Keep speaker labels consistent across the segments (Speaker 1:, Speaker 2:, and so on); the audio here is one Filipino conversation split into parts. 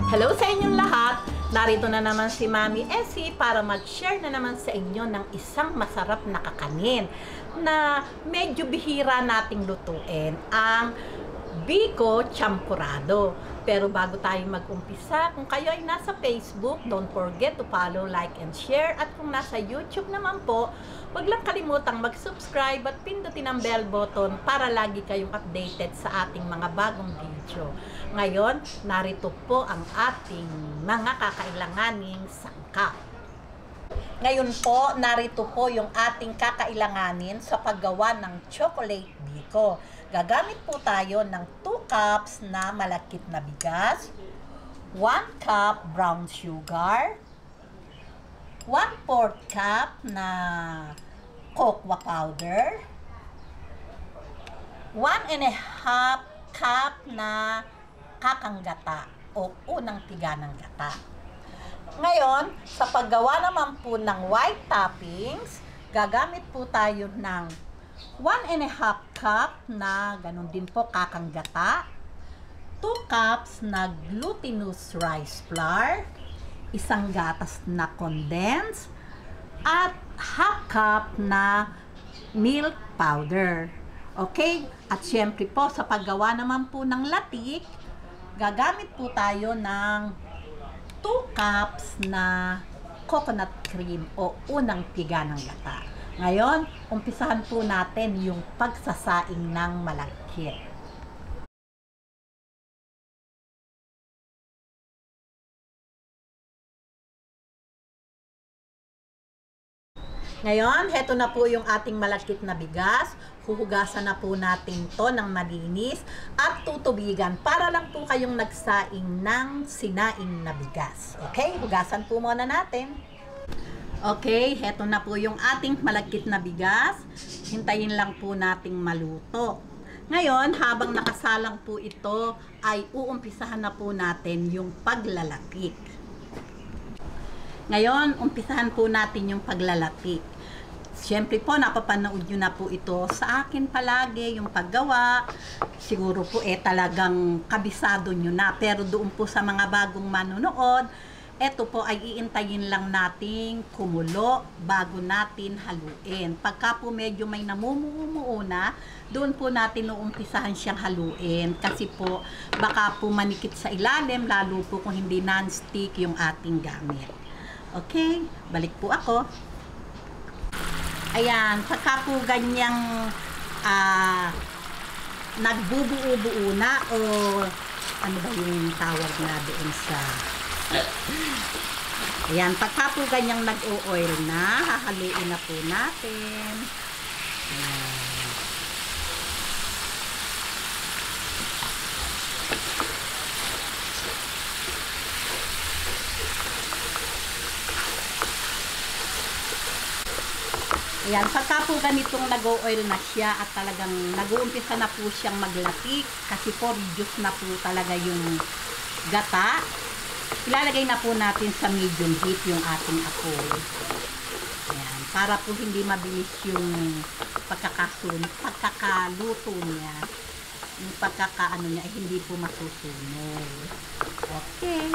Speaker 1: Hello sa inyong lahat! Narito na naman si Mami Essie para mag-share na naman sa inyo ng isang masarap na kakanin na medyo bihira nating lutuin, ang biko champurado. Pero bago tayo mag-umpisa, kung kayo ay nasa Facebook, don't forget to follow, like, and share. At kung nasa YouTube naman po, huwag lang kalimutang mag-subscribe at pindutin ang bell button para lagi kayong updated sa ating mga bagong video. Ngayon, narito po ang ating mga kakailanganing sangkap. Ngayon po, narito po yung ating kakailanganin sa paggawa ng chocolate biko. Gagamit po tayo ng 2 cups na malakit na bigas, 1 cup brown sugar, 1/4 cup na cocoa powder, 1½ cup na kakang gata o unang tiga ng gata. Ngayon, sa paggawa naman po ng white toppings, gagamit po tayo ng 1½ cup na ganun din po kakang gata, 2 cups na glutinous rice flour, isang gatas na condensed, at 1/2 cup na milk powder. Okay? At syempre po, sa paggawa naman po ng latik, gagamit po tayo ng 2 cups na coconut cream o unang tiga ng gata. Ngayon, umpisahan po natin yung pagsasaing ng malagkit. Ngayon, heto na po yung ating malagkit na bigas. Huhugasan na po natin to ng malinis at tutubigan para lang po kayong nagsaing ng sinaing na bigas. Okay, hugasan po muna natin. Okay, heto na po yung ating malagkit na bigas. Hintayin lang po nating maluto. Ngayon, habang nakasalang po ito, ay uumpisahan na po natin yung paglalapik. Ngayon, umpisahan po natin yung paglalapik. Siyempre po, napapanood nyo na po ito sa akin palagi, yung paggawa. Siguro po talagang kabisado nyo na. Pero doon po sa mga bagong manonood, ito po ay iintayin lang nating kumulo bago natin haluin. Pagka po medyo may namumuo na, doon po natin uumpisahan siyang haluin. Kasi po baka po manikit sa ilalim, lalo po kung hindi non-stick yung ating gamit. Okay, balik po ako. Ayan, pagka po ganyang nagbubuo-buo na o ano ba yung tawag na doon sa... Ayan, pagka po ganyang nag-o-oil na, hahaluin na po natin. Ayan. Ayan, pagka po ganitong nag-o-oil na siya at talagang nag-uumpisa na po siyang maglatik kasi po reduce na po talaga yung gata, ilalagay na po natin sa medium heat yung ating apoy. Ayan, para po hindi mabilis yung pagkakaluto niya. Yung pagkakaano niya ay hindi po masusunog. Okay.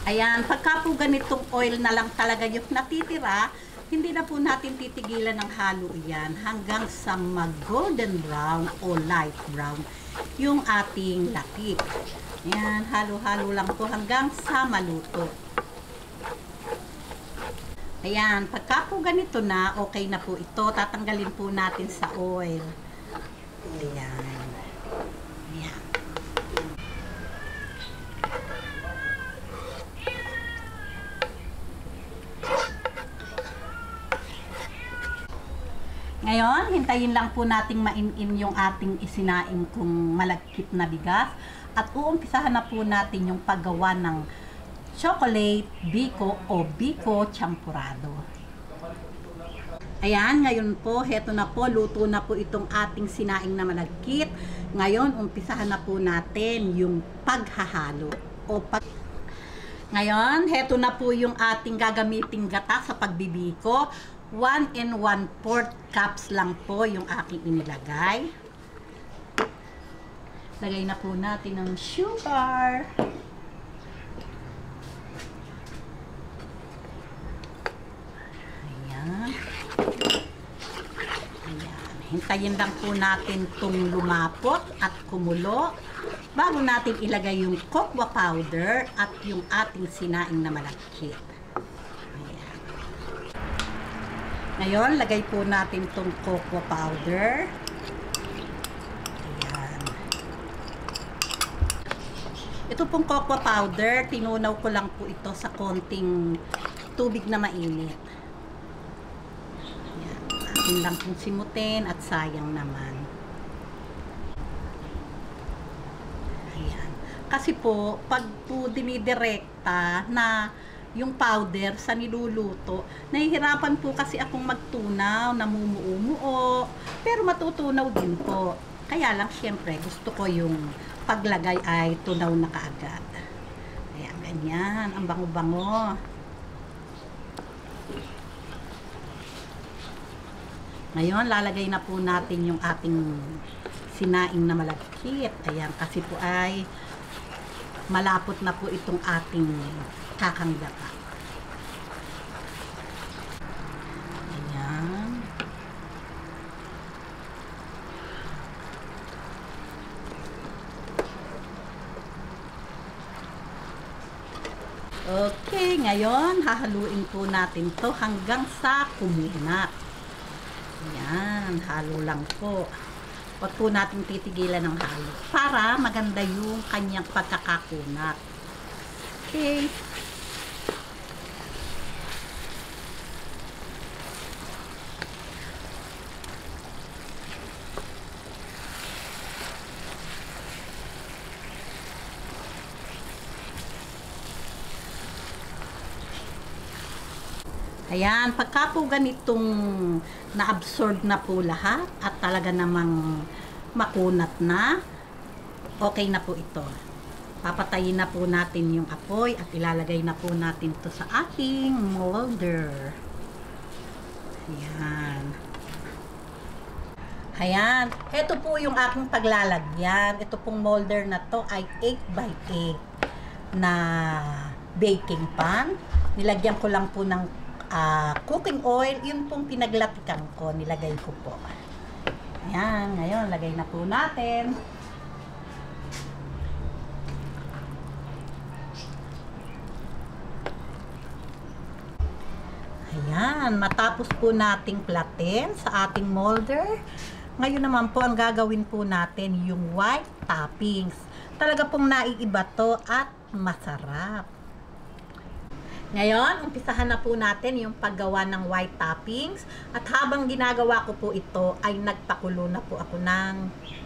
Speaker 1: Ayan, pagka po ganitong oil na lang talaga yung natitira, hindi na po natin titigilan ng halo yan hanggang sa mag-golden brown o light brown yung ating latik. Ayan, halo-halo lang po hanggang sa maluto. Ayan, pagka po ganito na, okay na po ito. Tatanggalin po natin sa oil. Ayan. Ayan. Ngayon, hintayin lang po nating mainin yung ating isinaing kung malagkit na bigas at uumpisahan na po natin yung paggawa ng chocolate biko o biko champurado. Ayan, ngayon po, heto na po, luto na po itong ating sinaing na malagkit. Ngayon, umpisahan na po natin yung paghahalo o Ngayon, heto na po yung ating gagamiting gata sa pagbibiko. 1 1/4 cups lang po yung aking inilagay. Lagay na po natin ng sugar. Hintayin lang po natin itong lumapot at kumulo bago natin ilagay yung cocoa powder at yung ating sinaing na malagkit. Ayan. Ngayon, lagay po natin itong cocoa powder. Ayan. Ito pong cocoa powder, tinunaw ko lang po ito sa konting tubig na mainit. Ayan. Atin lang pong simutin at sayang naman. Ayan. Kasi po, pag po dinidirekta na yung powder sa niluluto, nahihirapan po kasi akong magtunaw, namumuo-muo, pero matutunaw din po. Kaya lang, syempre, gusto ko yung paglagay ay tunaw na kaagad. Ayan, ganyan. Ang bango-bango. Ngayon, lalagay na po natin yung ating sinaing na malagkit. Ayan, kasi po ay malapot na po itong ating kakanggata. Ayan. Okay, ngayon hahaluin po natin to hanggang sa kumunat. Ayan, halo lang po. Huwag po natin titigilan ng halo para maganda yung kanyang pagkakakunat. Okay. Ayan, pagka po ganitong na-absorb na po lahat at talaga namang makunat na, okay na po ito. Papatayin na po natin yung apoy at ilalagay na po natin ito sa ating molder. Ayan. Ayan, ito po yung aking paglalagyan. Ito pong molder na to ay 8x8 na baking pan. Nilagyan ko lang po ng cooking oil, yun pong pinaglatikan ko, nilagay ko po. Ayan, ngayon, lagay na po natin. Ayan, matapos po nating platin sa ating molder. Ngayon naman po, ang gagawin po natin yung white toppings. Talaga pong naiiba to at masarap. Ngayon, umpisahan na po natin yung paggawa ng white toppings. At habang ginagawa ko po ito, ay nagpakulo na po ako ng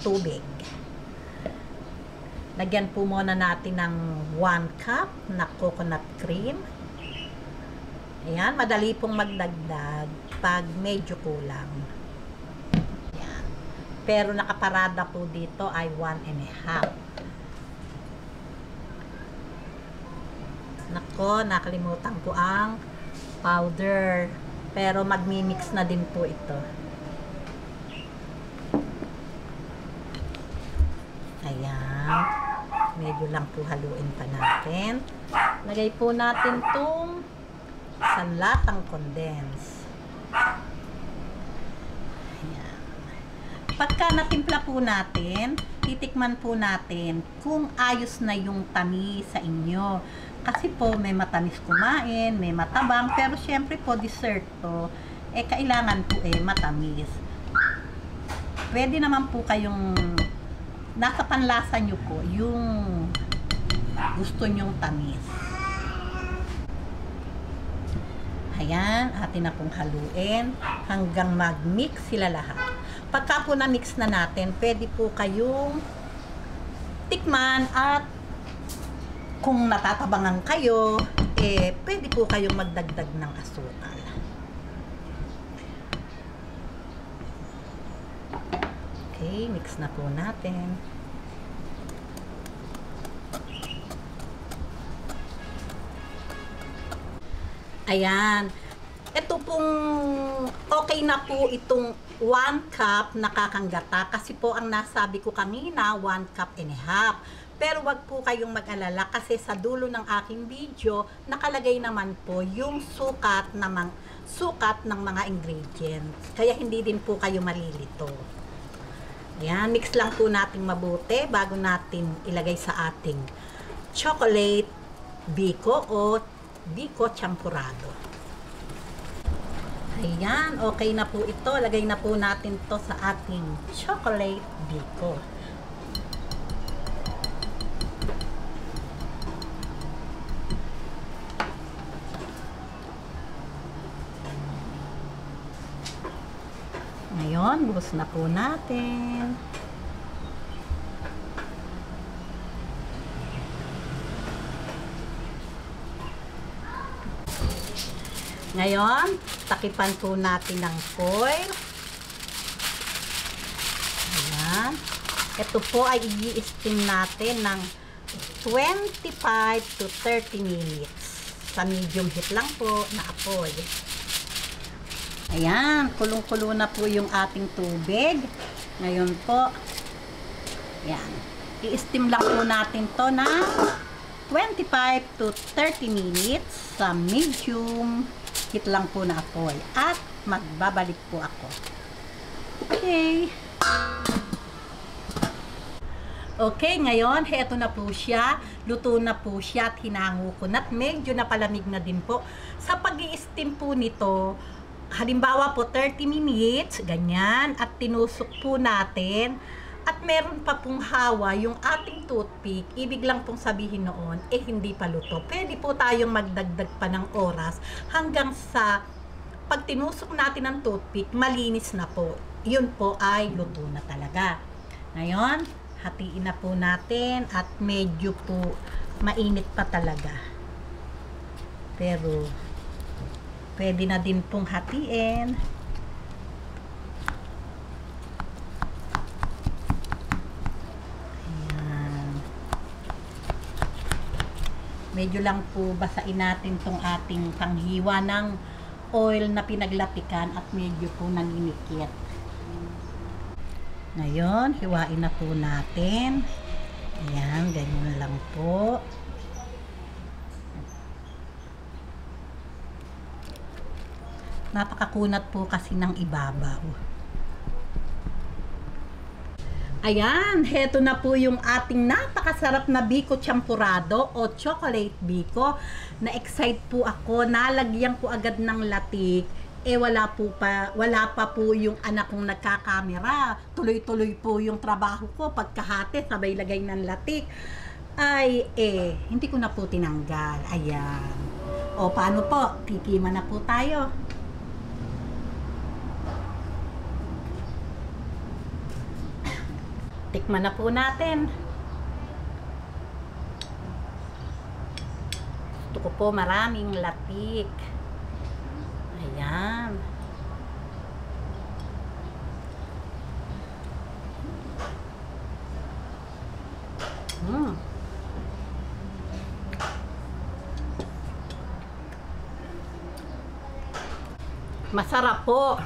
Speaker 1: tubig. Lagyan po muna natin ng 1 cup na coconut cream. Ayan, madali pong magdagdag pag medyo kulang. Ayan. Pero nakaparada po dito ay 1.5. Nako, nakalimutan ko ang powder. Pero magmi-mix na din po ito. Ayan. Medyo lang po haluin pa natin. Lagay po natin itong sanlatang condense. Ayan. Pagka natimpla po natin, titikman po natin kung ayos na yung tamis sa inyo. Kasi po, may matamis kumain, may matabang, pero syempre po, dessert to, kailangan po matamis. Pwede naman po kayong, nasa panlasa nyo po, yung gusto nyong tamis. Ayan, atin na pong haluin hanggang mag-mix sila lahat. Pagka po na-mix na natin, pwede po kayong tikman at kung natatabangan kayo, pwede po kayong magdagdag ng asukal. Okay, mix na po natin. Ayan. Ito pong okay na po itong 1 cup na kakanggata kasi po ang nasabi ko kanina 1.5 cup. Pero wag po kayong mag-alala kasi sa dulo ng aking video, nakalagay naman po yung sukat ng mga ingredients. Kaya hindi din po kayo malilito. Ayan, mix lang po natin mabuti bago natin ilagay sa ating chocolate biko o biko champurado. Ayan, okay na po ito. Lagay na po natin to sa ating chocolate biko. Ngayon, buhos na po natin. Ngayon, takipan po natin ng foil. Ayan. Ito po ay i-steam natin ng 25 to 30 minutes. Sa medium heat lang po na apoy. Ayan, kulong-kulo na po yung ating tubig. Ngayon po, ayan, i-steam lang po natin to na 25 to 30 minutes sa medium heat lang po na apoy. At magbabalik po ako. Okay. Okay, ngayon, heto na po siya. Luto na po siya at hinango ko na. At medyo napalamig na din po. Sa pag-i-steam po nito, halimbawa po 30 minutes, ganyan, at tinusok po natin, at meron pa pong hawa yung ating toothpick, ibig lang pong sabihin noon, hindi pa luto. Pwede po tayong magdagdag pa ng oras hanggang sa pag tinusok natin ang toothpick, malinis na po. Yun po ay luto na talaga. Ngayon, hatiin na po natin at medyo po mainit pa talaga. Pero pwede na din pong hatiin. Ayan. Medyo lang po basain natin tong ating panghiwa ng oil na pinaglatikan at medyo po naninikit. Ngayon, hiwain na po natin. Ayan, ganyan lang po. Napakakunat po kasi ng ibabaw. Ayan, heto na po yung ating napakasarap na biko champurado o chocolate biko. Na-excite po ako, nalagyan ko agad ng latik. Wala pa po yung anak kong nagkakamera. Tuloy-tuloy po yung trabaho ko. Pagkahati, sabay lagay ng latik. Hindi ko na po tinanggal. Ayan. O, paano po? Tikima na po tayo. Tikman na po natin. Gusto ko po maraming latik. Ayan. Masarap po.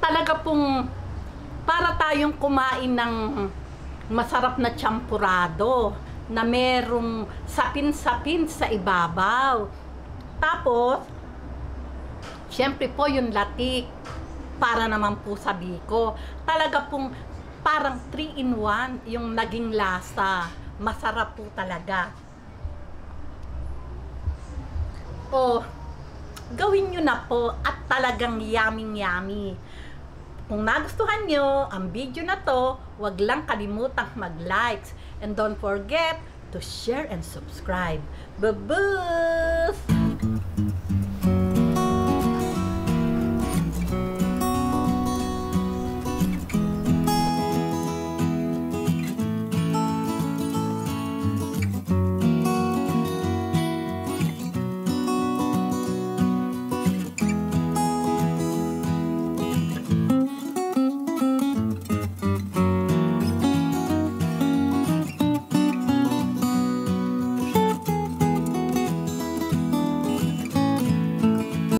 Speaker 1: Talaga pong para tayong kumain ng masarap na champurado na merong sapin-sapin sa ibabaw. Tapos, syempre po yung latik para naman po sa biko. Talaga pong parang 3-in-1 yung naging lasa. Masarap po talaga. O, gawin nyo na po at talagang yummy-yummy. Kung nagustuhan nyo ang video na to, wag lang kalimutang mag-likes. And don't forget to share and subscribe. Babuus!